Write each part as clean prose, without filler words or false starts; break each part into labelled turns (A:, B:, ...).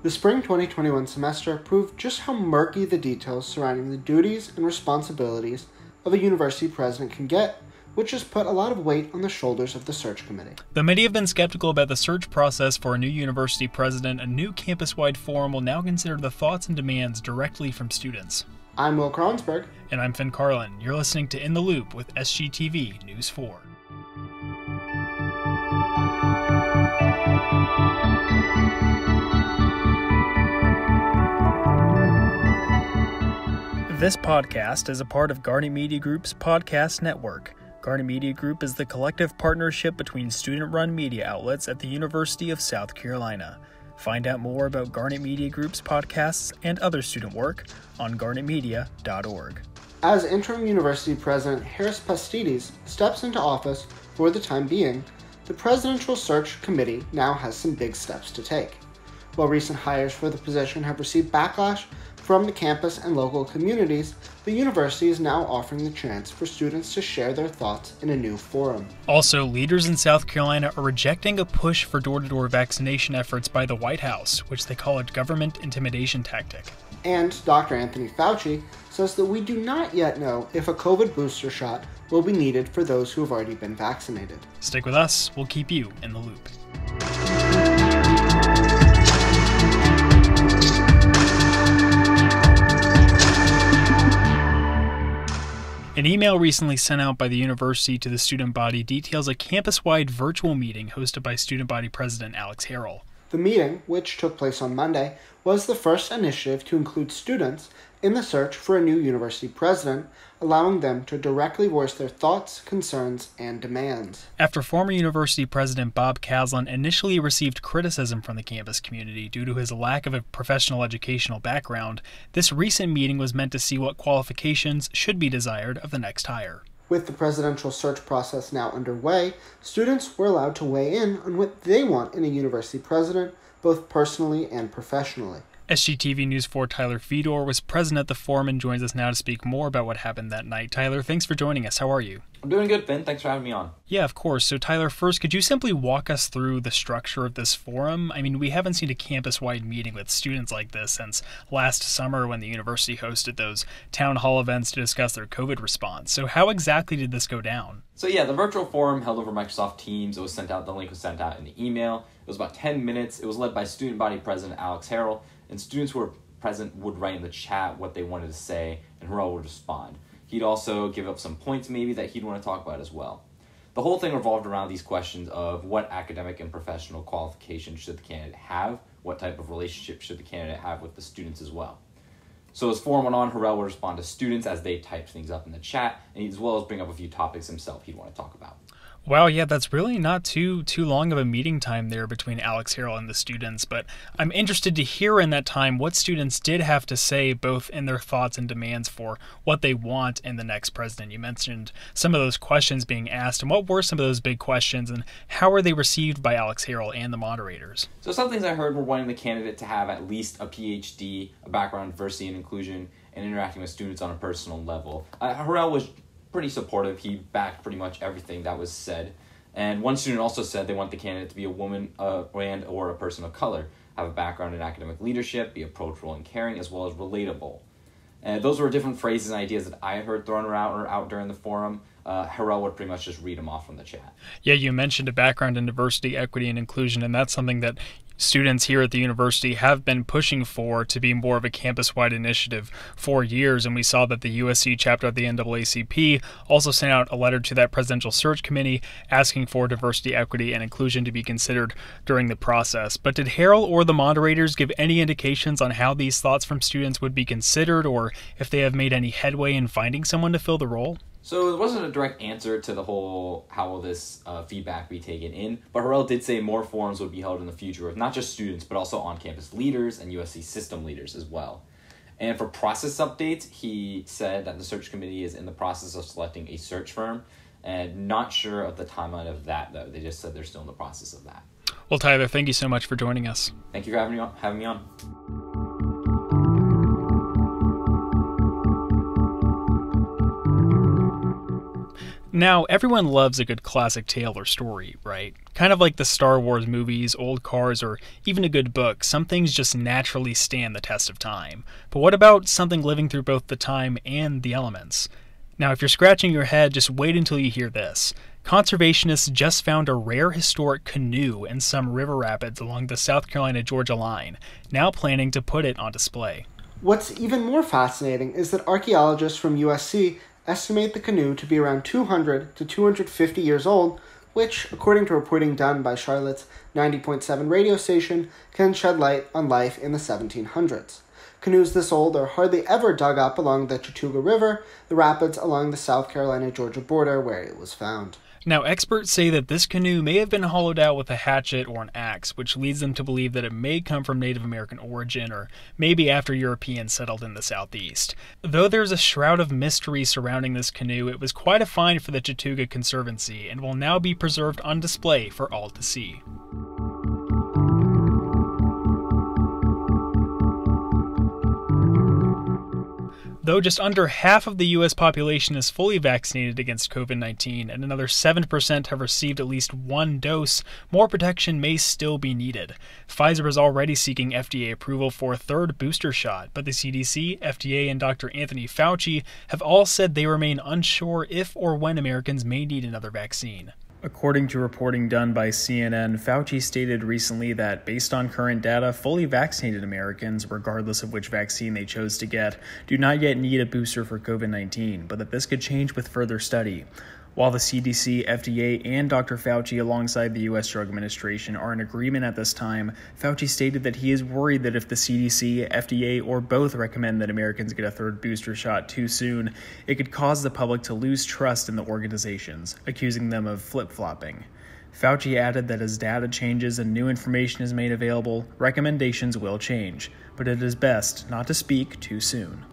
A: The spring 2021 semester proved just how murky the details surrounding the duties and responsibilities of a university president can get, which has put a lot of weight on the shoulders of the search committee.
B: Though many have been skeptical about the search process for a new university president, a new campus-wide forum will now consider the thoughts and demands directly from students.
A: I'm Will Kronsberg.
B: And I'm Carlin. You're listening to In the Loop with SGTV News 4. This podcast is a part of Garnet Media Group's podcast network. Garnet Media Group is the collective partnership between student-run media outlets at the University of South Carolina. Find out more about Garnet Media Group's podcasts and other student work on garnetmedia.org.
A: As interim university president Harris Pastides steps into office for the time being, the presidential search committee now has some big steps to take. While recent hires for the position have received backlash from the campus and local communities, the university is now offering the chance for students to share their thoughts in a new forum.
B: Also, leaders in South Carolina are rejecting a push for door-to-door vaccination efforts by the White House, which they call a government intimidation tactic.
A: And Dr. Anthony Fauci says that we do not yet know if a COVID booster shot will be needed for those who have already been vaccinated.
B: Stick with us, we'll keep you in the loop. An email recently sent out by the university to the student body details a campus-wide virtual meeting hosted by student body president Alex Harrell.
A: The meeting, which took place on Monday, was the first initiative to include students in the search for a new university president, allowing them to directly voice their thoughts, concerns, and demands.
B: After former university president Bob Caslin initially received criticism from the campus community due to his lack of a professional educational background, this recent meeting was meant to see what qualifications should be desired of the next hire.
A: With the presidential search process now underway, students were allowed to weigh in on what they want in a university president, both personally and professionally.
B: SGTV News 4 Tyler Fedor was present at the forum and joins us now to speak more about what happened that night. Tyler, thanks for joining us. How are you?
C: I'm doing good, Finn. Thanks for having me on.
B: Yeah, of course. So Tyler, first, could you simply walk us through the structure of this forum? I mean, we haven't seen a campus-wide meeting with students like this since last summer when the university hosted those town hall events to discuss their COVID response. So how exactly did this go down?
C: So yeah, the virtual forum held over Microsoft Teams. The link was sent out in the email. It was about 10 minutes. It was led by student body president Alex Harrell, and students who were present would write in the chat what they wanted to say, and Harrell would respond. He'd also give up some points maybe that he'd want to talk about as well. The whole thing revolved around these questions of what academic and professional qualifications should the candidate have, what type of relationship should the candidate have with the students as well. So as forum went on, Harrell would respond to students as they typed things up in the chat, and as well as bring up a few topics himself he'd want to talk about.
B: Wow, yeah, that's really not too long of a meeting time there between Alex Harrell and the students, but I'm interested to hear in that time what students did have to say, both in their thoughts and demands for what they want in the next president. You mentioned some of those questions being asked, and what were some of those big questions, and how were they received by Alex Harrell and the moderators?
C: So some things I heard were wanting the candidate to have at least a PhD, a background in diversity and inclusion, and interacting with students on a personal level. Harrell was pretty supportive. He backed pretty much everything that was said. And one student also said they want the candidate to be a woman and or a person of color, have a background in academic leadership, be approachable and caring, as well as relatable. And those were different phrases and ideas that I had heard thrown around or out during the forum. Harrell would pretty much just read them off from the chat.
B: Yeah, you mentioned a background in diversity, equity, and inclusion, and that's something that students here at the university have been pushing for to be more of a campus-wide initiative for years, and we saw that the USC chapter of the NAACP also sent out a letter to that presidential search committee asking for diversity, equity, and inclusion to be considered during the process. But did Harrell or the moderators give any indications on how these thoughts from students would be considered, or if they have made any headway in finding someone to fill the role?
C: So there wasn't a direct answer to the whole how will this feedback be taken in, but Harrell did say more forums would be held in the future with not just students, but also on-campus leaders and USC system leaders as well. And for process updates, he said that the search committee is in the process of selecting a search firm, and not sure of the timeline of that, though. They just said they're still in the process of that.
B: Well, Tyler, thank you so much for joining us.
C: Thank you for having me on.
B: Now, everyone loves a good classic tale or story, right? Kind of like the Star Wars movies, old cars, or even a good book, some things just naturally stand the test of time. But what about something living through both the time and the elements? Now, if you're scratching your head, just wait until you hear this. Conservationists just found a rare historic canoe in some river rapids along the South Carolina-Georgia line, now planning to put it on display.
A: What's even more fascinating is that archaeologists from USC estimate the canoe to be around 200 to 250 years old, which, according to reporting done by Charlotte's 90.7 radio station, can shed light on life in the 1700s. Canoes this old are hardly ever dug up along the Chattooga River, the rapids along the South Carolina-Georgia border where it was found.
B: Now, experts say that this canoe may have been hollowed out with a hatchet or an axe, which leads them to believe that it may come from Native American origin or maybe after Europeans settled in the southeast. Though there's a shroud of mystery surrounding this canoe, it was quite a find for the Chattooga Conservancy and will now be preserved on display for all to see. Though just under half of the U.S. population is fully vaccinated against COVID-19 and another 7% have received at least one dose, more protection may still be needed. Pfizer is already seeking FDA approval for a third booster shot, but the CDC, FDA, and Dr. Anthony Fauci have all said they remain unsure if or when Americans may need another vaccine. According to reporting done by CNN, Fauci stated recently that, based on current data, fully vaccinated Americans, regardless of which vaccine they chose to get, do not yet need a booster for COVID-19, but that this could change with further study. While the CDC, FDA, and Dr. Fauci alongside the U.S. Drug Administration are in agreement at this time, Fauci stated that he is worried that if the CDC, FDA, or both recommend that Americans get a third booster shot too soon, it could cause the public to lose trust in the organizations, accusing them of flip-flopping. Fauci added that as data changes and new information is made available, recommendations will change, but it is best not to speak too soon.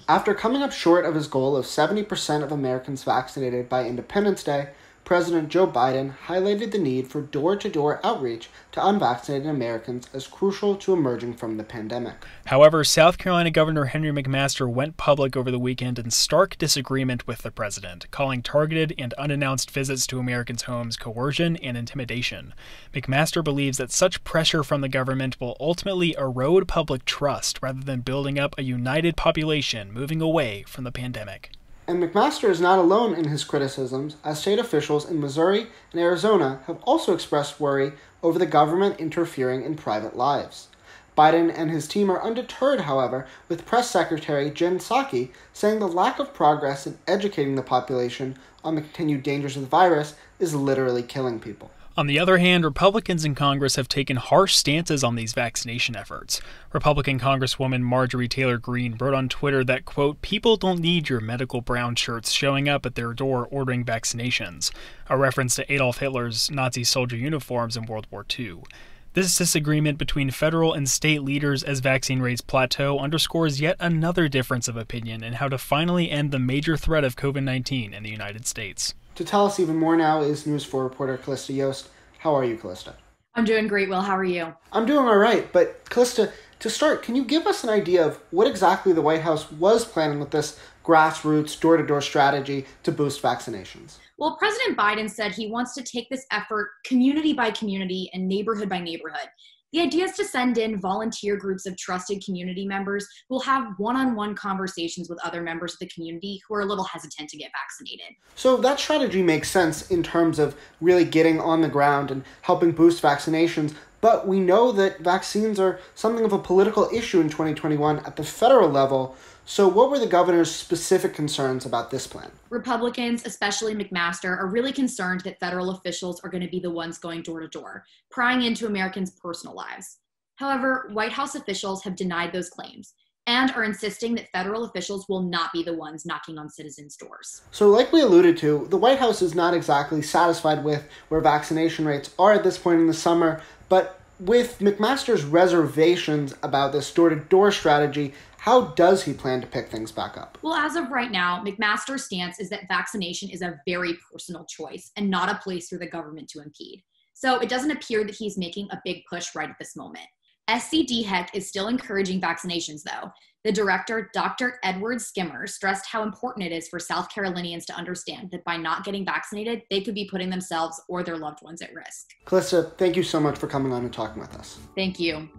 A: After coming up short of his goal of 70% of Americans vaccinated by Independence Day, President Joe Biden highlighted the need for door-to-door outreach to unvaccinated Americans as crucial to emerging from the pandemic.
B: However, South Carolina Governor Henry McMaster went public over the weekend in stark disagreement with the president, calling targeted and unannounced visits to Americans' homes coercion and intimidation. McMaster believes that such pressure from the government will ultimately erode public trust rather than building up a united population moving away from the pandemic.
A: And McMaster is not alone in his criticisms, as state officials in Missouri and Arizona have also expressed worry over the government interfering in private lives. Biden and his team are undeterred, however, with Press Secretary Jen Psaki saying the lack of progress in educating the population on the continued dangers of the virus is literally killing people.
B: On the other hand, Republicans in Congress have taken harsh stances on these vaccination efforts. Republican Congresswoman Marjorie Taylor Greene wrote on Twitter that, quote, "People don't need your medical brown shirts showing up at their door ordering vaccinations," a reference to Adolf Hitler's Nazi soldier uniforms in World War II. This disagreement between federal and state leaders as vaccine rates plateau underscores yet another difference of opinion in how to finally end the major threat of COVID-19 in the United States.
A: To tell us even more now is News 4 reporter Callista Yost. How are you, Callista?
D: I'm doing great, Will. How are you?
A: I'm doing all right, but Callista, to start, can you give us an idea of what exactly the White House was planning with this grassroots, door-to-door strategy to boost vaccinations?
D: Well, President Biden said he wants to take this effort community by community and neighborhood by neighborhood. The idea is to send in volunteer groups of trusted community members who will have one-on-one conversations with other members of the community who are a little hesitant to get vaccinated.
A: So that strategy makes sense in terms of really getting on the ground and helping boost vaccinations, but we know that vaccines are something of a political issue in 2021 at the federal level. So what were the governor's specific concerns about this plan?
D: Republicans, especially McMaster, are really concerned that federal officials are going to be the ones going door to door, prying into Americans' personal lives. However, White House officials have denied those claims and are insisting that federal officials will not be the ones knocking on citizens' doors.
A: So like we alluded to, the White House is not exactly satisfied with where vaccination rates are at this point in the summer, but with McMaster's reservations about this door-to-door strategy, how does he plan to pick things back up?
D: Well, as of right now, McMaster's stance is that vaccination is a very personal choice and not a place for the government to impede. So it doesn't appear that he's making a big push right at this moment. SCDHEC is still encouraging vaccinations, though. The director, Dr. Edward Skimmer, stressed how important it is for South Carolinians to understand that by not getting vaccinated, they could be putting themselves or their loved ones at risk.
A: Calista, thank you so much for coming on and talking with us.
D: Thank you.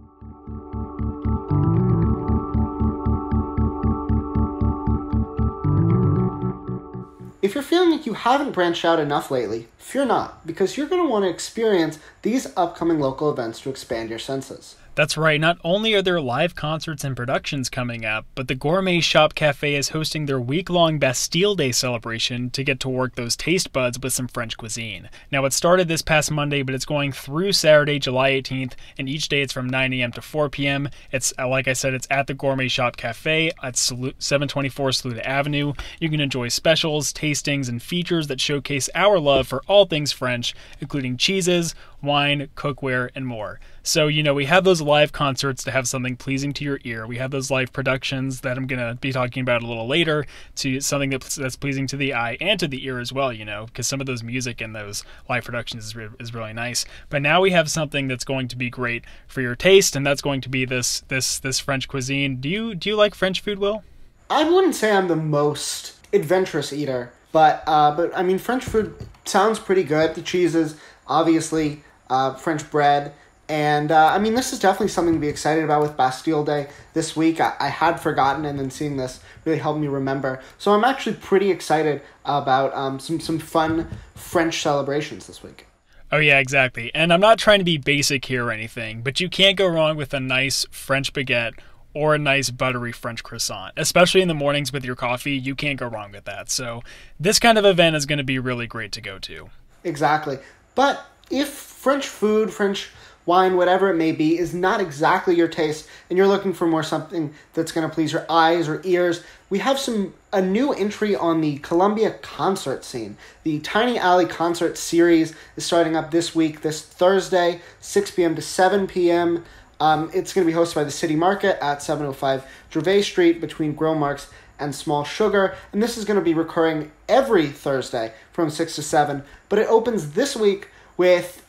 A: If you're feeling like you haven't branched out enough lately, fear not, because you're going to want to experience these upcoming local events to expand your senses.
B: That's right, not only are there live concerts and productions coming up, but the Gourmet Shop Cafe is hosting their week-long Bastille Day celebration to get to work those taste buds with some French cuisine. Now, it started this past Monday, but it's going through Saturday, July 18th, and each day it's from 9 a.m. to 4 p.m. It's, like I said, it's at the Gourmet Shop Cafe at 724 Saluda Avenue. You can enjoy specials, tastings, and features that showcase our love for all things French, including cheeses, wine, cookware, and more. So, we have those live concerts to have something pleasing to your ear. We have those live productions that I'm going to be talking about a little later to something that's pleasing to the eye and to the ear as well, because some of those music in those live productions is really nice. But now we have something that's going to be great for your taste, and that's going to be this French cuisine. Do you like French food, Will?
A: I wouldn't say I'm the most adventurous eater, but I mean, French food sounds pretty good. The cheeses, obviously, French bread. And, this is definitely something to be excited about with Bastille Day this week. I had forgotten, and then seeing this really helped me remember. So I'm actually pretty excited about some fun French celebrations this week.
B: Oh, yeah, exactly. And I'm not trying to be basic here or anything, but you can't go wrong with a nice French baguette or a nice buttery French croissant. Wespecially in the mornings with your coffee, you can't go wrong with that. So this kind of event is going to be really great to go to.
A: Exactly. But if French food, French wine, whatever it may be, is not exactly your taste, and you're looking for more something that's going to please your eyes or ears, we have a new entry on the Columbia concert scene. The Tiny Alley concert series is starting up this week, this Thursday, 6 p.m. to 7 p.m. It's going to be hosted by the City Market at 705 Gervais Street between Grill Marks and Small Sugar, and this is going to be recurring every Thursday from 6 to 7, but it opens this week with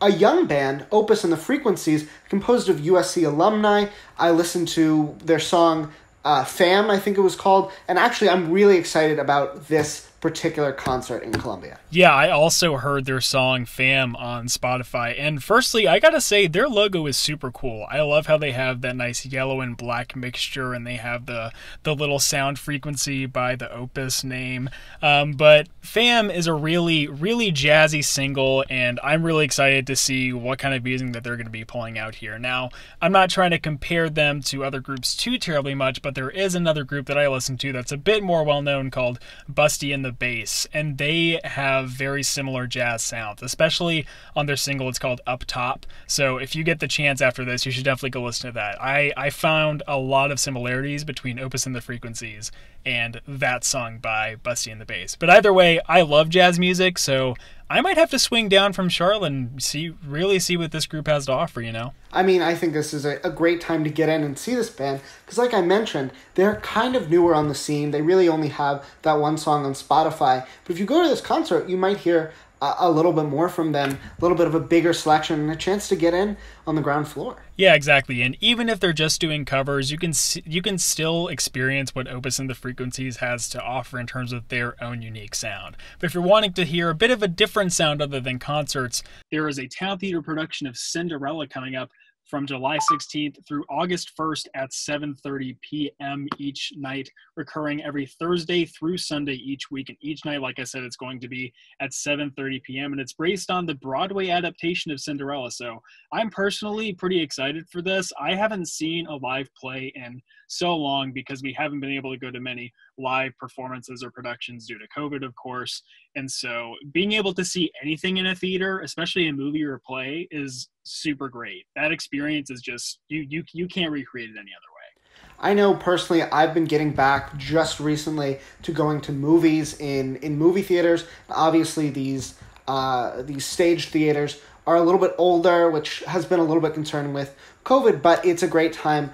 A: a young band, Opus and the Frequencies, composed of USC alumni. I listened to their song, Fam, I think it was called, and actually I'm really excited about this particular concert in Columbia.
B: Yeah, I also heard their song Fam on Spotify, and firstly, I gotta say, their logo is super cool. I love how they have that nice yellow and black mixture, and they have the little sound frequency by the Opus name, but Fam is a really, really jazzy single, and I'm really excited to see what kind of music that they're going to be pulling out here. Now, I'm not trying to compare them to other groups too terribly much, but there is another group that I listen to that's a bit more well-known called Busty and the Bass, and they have very similar jazz sounds, especially on their single. It's called Up Top, so if you get the chance after this, you should definitely go listen to that. I found a lot of similarities between Opus and the Frequencies and that song by Busty and the Bass. But either way, I love jazz music, so I might have to swing down from Charlotte and really see what this group has to offer,
A: I think this is a great time to get in and see this band, because like I mentioned, they're kind of newer on the scene. They really only have that one song on Spotify. But if you go to this concert, you might hear a little bit more from them, a little bit of a bigger selection, and a chance to get in on the ground floor.
B: Yeah, exactly. And even if they're just doing covers, you can still experience what Opus and the Frequencies has to offer in terms of their own unique sound. But if you're wanting to hear a bit of a different sound other than concerts, there is a Town Theater production of Cinderella coming up from July 16th through August 1st at 7:30 p.m. each night, recurring every Thursday through Sunday each week. And each night, like I said, it's going to be at 7:30 p.m. And it's based on the Broadway adaptation of Cinderella. So I'm personally pretty excited for this. I haven't seen a live play in so long because we haven't been able to go to many live performances or productions due to COVID, of course. And so being able to see anything in a theater, especially a movie or a play, is super great. That experience is just, you can't recreate it any other way.
A: I know personally I've been getting back just recently to going to movies in movie theaters. Obviously these stage theaters are a little bit older, which has been a little bit concerning with COVID, but it's a great time,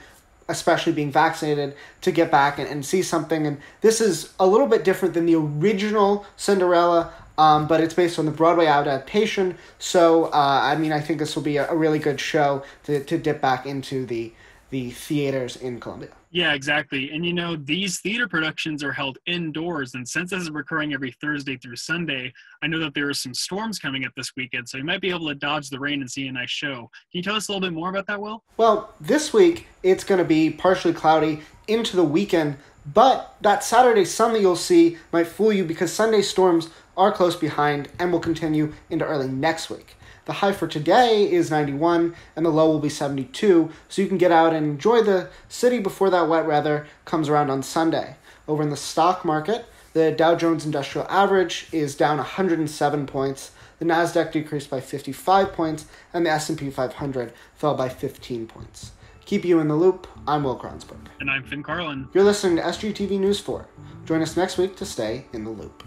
A: especially being vaccinated, to get back and see something. And this is a little bit different than the original Cinderella. but it's based on the Broadway adaptation. So, I think this will be a really good show to dip back into the theaters in Columbia.
B: Yeah, exactly. And these theater productions are held indoors, and since this is recurring every Thursday through Sunday, I know that there are some storms coming up this weekend, so you might be able to dodge the rain and see a nice show. Can you tell us a little bit more about that, Will?
A: Well, this week it's going to be partially cloudy into the weekend, but that Saturday sun that you'll see might fool you because Sunday storms are close behind and will continue into early next week. The high for today is 91, and the low will be 72, so you can get out and enjoy the city before that wet weather comes around on Sunday. Over in the stock market, the Dow Jones Industrial Average is down 107 points, the Nasdaq decreased by 55 points, and the S&P 500 fell by 15 points. Keep you in the loop, I'm Will Kronsberg.
B: And I'm Finn Carlin.
A: You're listening to SGTV News 4. Join us next week to stay in the loop.